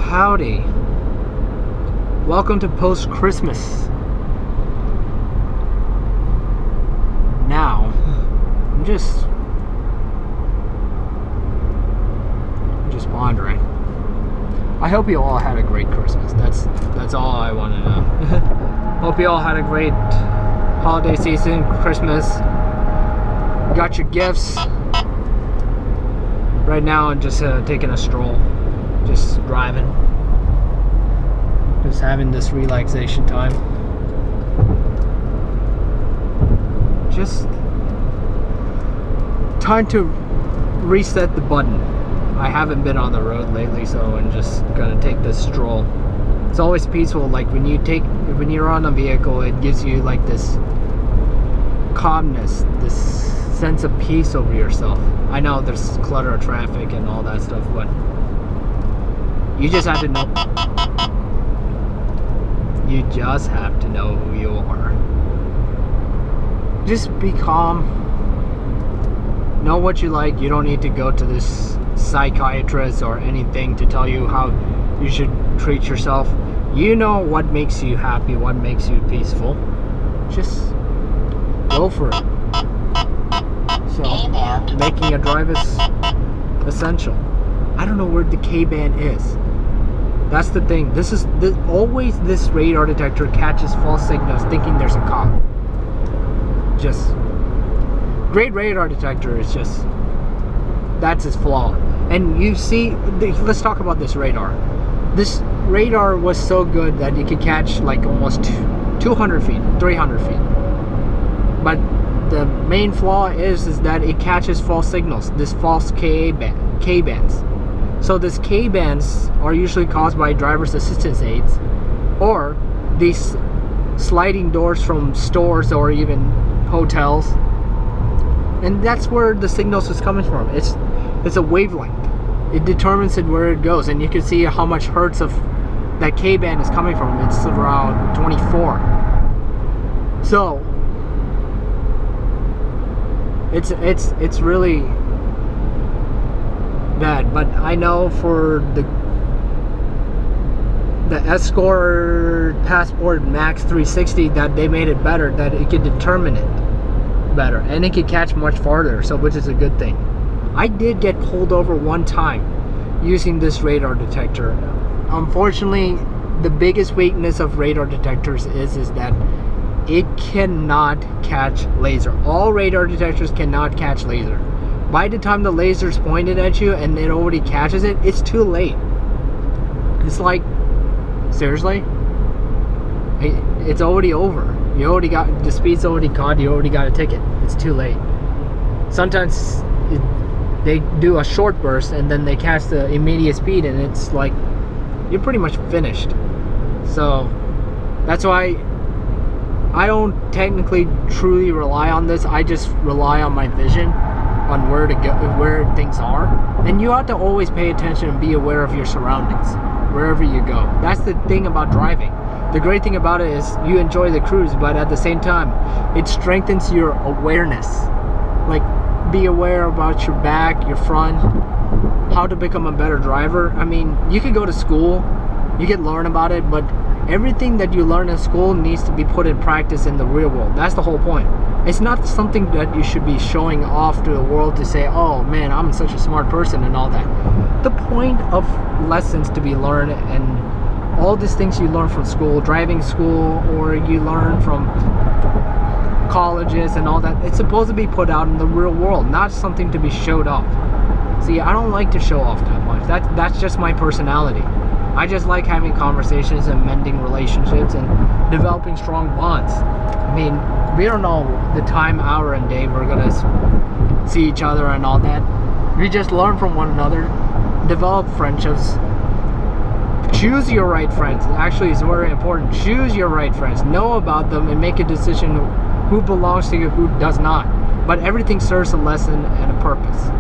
Howdy. Welcome to post-Christmas. Now, I'm just pondering. I hope you all had a great Christmas. That's all I want to know. Hope you all had a great holiday season, Christmas. Got your gifts. Right now I'm just taking a stroll. Just driving. Just having this relaxation time. Just time to reset the button. I haven't been on the road lately, so I'm just gonna take this stroll. It's always peaceful. Like when you're on a vehicle, it gives you like this calmness, this sense of peace over yourself. I know there's clutter of traffic and all that stuff, but you just have to know. You just have to know who you are. Just be calm. Know what you like. You don't need to go to this psychiatrist or anything to tell you how you should treat yourself. You know what makes you happy, what makes you peaceful. Just go for it. So, making a drive is essential. I don't know where the K-band is. That's the thing. Always this radar detector catches false signals thinking there's a cop. Just great radar detector is just, that's its flaw. And you see, let's talk about this radar. This radar was so good that you could catch like almost 200 feet, 300 feet. But the main flaw is that it catches false signals, this false K-bands. So these K-bands are usually caused by driver's assistance aids or these sliding doors from stores or even hotels. And that's where the signals is coming from. It's a wavelength. It determines where it goes, and you can see how much hertz of that K-band is coming from. It's around 24. So it's really bad. But I know for the Escort Passport Max 360 that they made it better, that it could determine it better, and it could catch much farther, so which is a good thing. I did get pulled over one time using this radar detector. Unfortunately, the biggest weakness of radar detectors is that it cannot catch laser. All radar detectors cannot catch laser. By the time the laser's pointed at you and it already catches it, it's too late. It's like, seriously? It's already over. You already got, the speed's already caught, you already got a ticket. It's too late. Sometimes they do a short burst and then they catch the immediate speed, and it's like you're pretty much finished. So that's why I don't technically truly rely on this. I just rely on my vision on where to go, where things are. And you have to always pay attention and be aware of your surroundings wherever you go. That's the thing about driving. The great thing about it is you enjoy the cruise, but at the same time it strengthens your awareness. Like, be aware about your back, your front, how to become a better driver. I mean, you can go to school, you can learn about it, but everything that you learn in school needs to be put in practice in the real world. That's the whole point. It's not something that you should be showing off to the world to say, oh man, I'm such a smart person and all that. The point of lessons to be learned, and all these things you learn from school, driving school, or you learn from colleges and all that, it's supposed to be put out in the real world, not something to be showed off. See, I don't like to show off that much. That's just my personality. I just like having conversations and mending relationships and developing strong bonds. I mean, we don't know the time, hour, and day we're gonna see each other and all that. We just learn from one another, develop friendships. Choose your right friends. Actually, it's very important. Choose your right friends. Know about them and make a decision who belongs to you, who does not. But everything serves a lesson and a purpose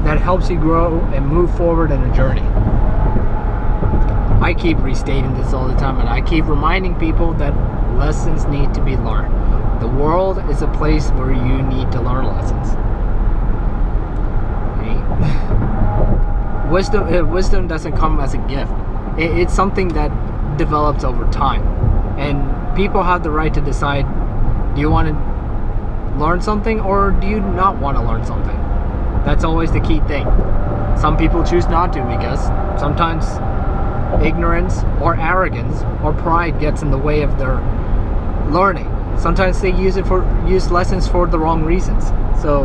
that helps you grow and move forward in a journey. I keep restating this all the time, and I keep reminding people that lessons need to be learned. The world is a place where you need to learn lessons. Okay? Wisdom doesn't come as a gift. It's something that develops over time, and people have the right to decide, do you want to learn something or do you not want to learn something? That's always the key thing. Some people choose not to because sometimes ignorance or arrogance or pride gets in the way of their learning. Sometimes they use lessons for the wrong reasons. So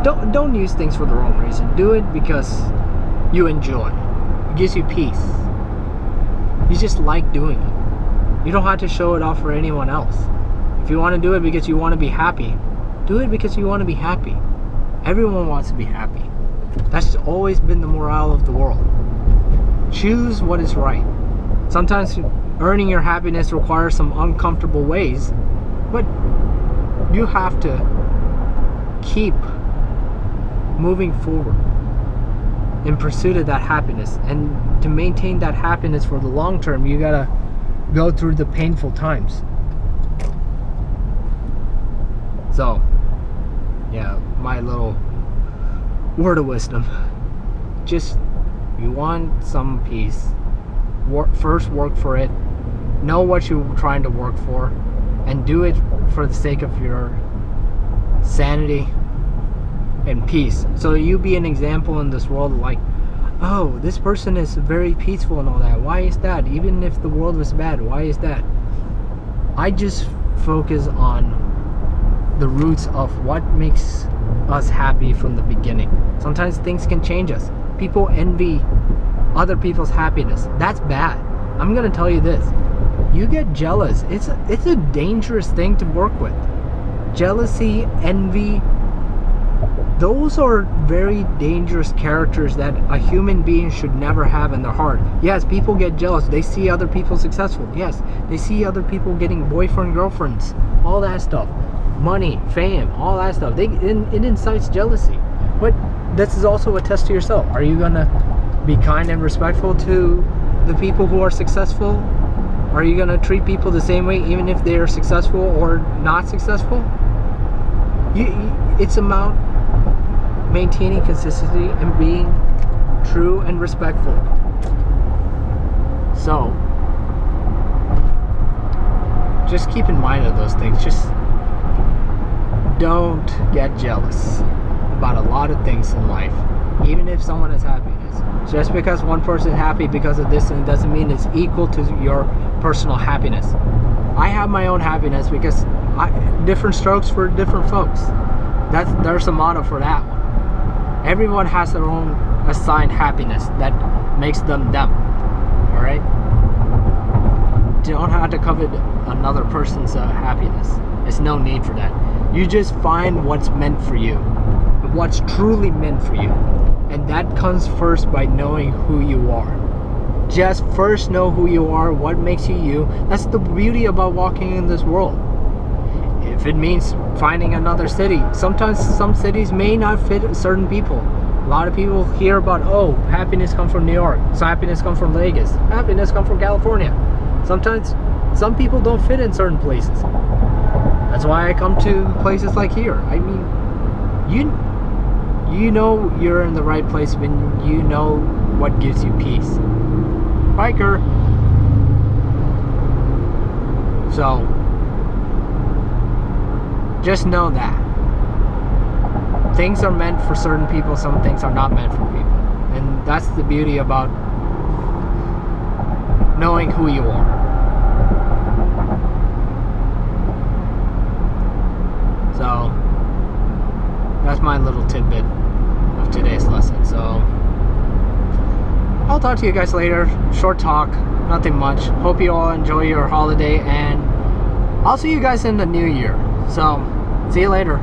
don't use things for the wrong reason. Do it because you enjoy. It gives you peace. You just like doing it. You don't have to show it off for anyone else. If you want to do it because you want to be happy, do it because you want to be happy. Everyone wants to be happy. That's always been the morale of the world. Choose what is right. Sometimes earning your happiness requires some uncomfortable ways, but you have to keep moving forward in pursuit of that happiness. And to maintain that happiness for the long term, you gotta go through the painful times. So, yeah, my little word of wisdom. Just, you want some peace, first work for it. Know what you're trying to work for, and do it for the sake of your sanity and peace. So you be an example in this world, like, oh, this person is very peaceful and all that. Why is that? Even if the world was bad, why is that? I just focus on the roots of what makes us happy from the beginning. Sometimes things can change us. People envy other people's happiness. That's bad. I'm gonna tell you this. You get jealous. It's a dangerous thing to work with. Jealousy, envy, those are very dangerous characters that a human being should never have in their heart. Yes, people get jealous. They see other people successful. Yes, they see other people getting boyfriend, girlfriends, all that stuff. Money, fame, all that stuff. It incites jealousy. But this is also a test to yourself. Are you gonna be kind and respectful to the people who are successful? Are you gonna treat people the same way even if they are successful or not successful? It's about maintaining consistency and being true and respectful. So just keep in mind of those things. Just don't get jealous about a lot of things in life, even if someone is happiness. Just because one person is happy because of this, and it doesn't mean it's equal to your personal happiness. I have my own happiness because different strokes for different folks. There's a motto for that one. Everyone has their own assigned happiness that makes them them. All right. You don't have to covet another person's happiness. There's no need for that. You just find what's meant for you, what's truly meant for you, and that comes first by knowing who you are. Just first know who you are, what makes you you. That's the beauty about walking in this world. If it means finding another city, sometimes some cities may not fit certain people. A lot of people hear about, oh, happiness comes from New York, so happiness comes from Vegas, happiness comes from California. Sometimes some people don't fit in certain places. That's why I come to places like here. I mean, you know you're in the right place when you know what gives you peace. Biker. So just know that things are meant for certain people, some things are not meant for people. And that's the beauty about knowing who you are. So that's my little tidbit of today's lesson. So I'll talk to you guys later. Short talk, nothing much. Hope you all enjoy your holiday, and I'll see you guys in the new year. So see you later.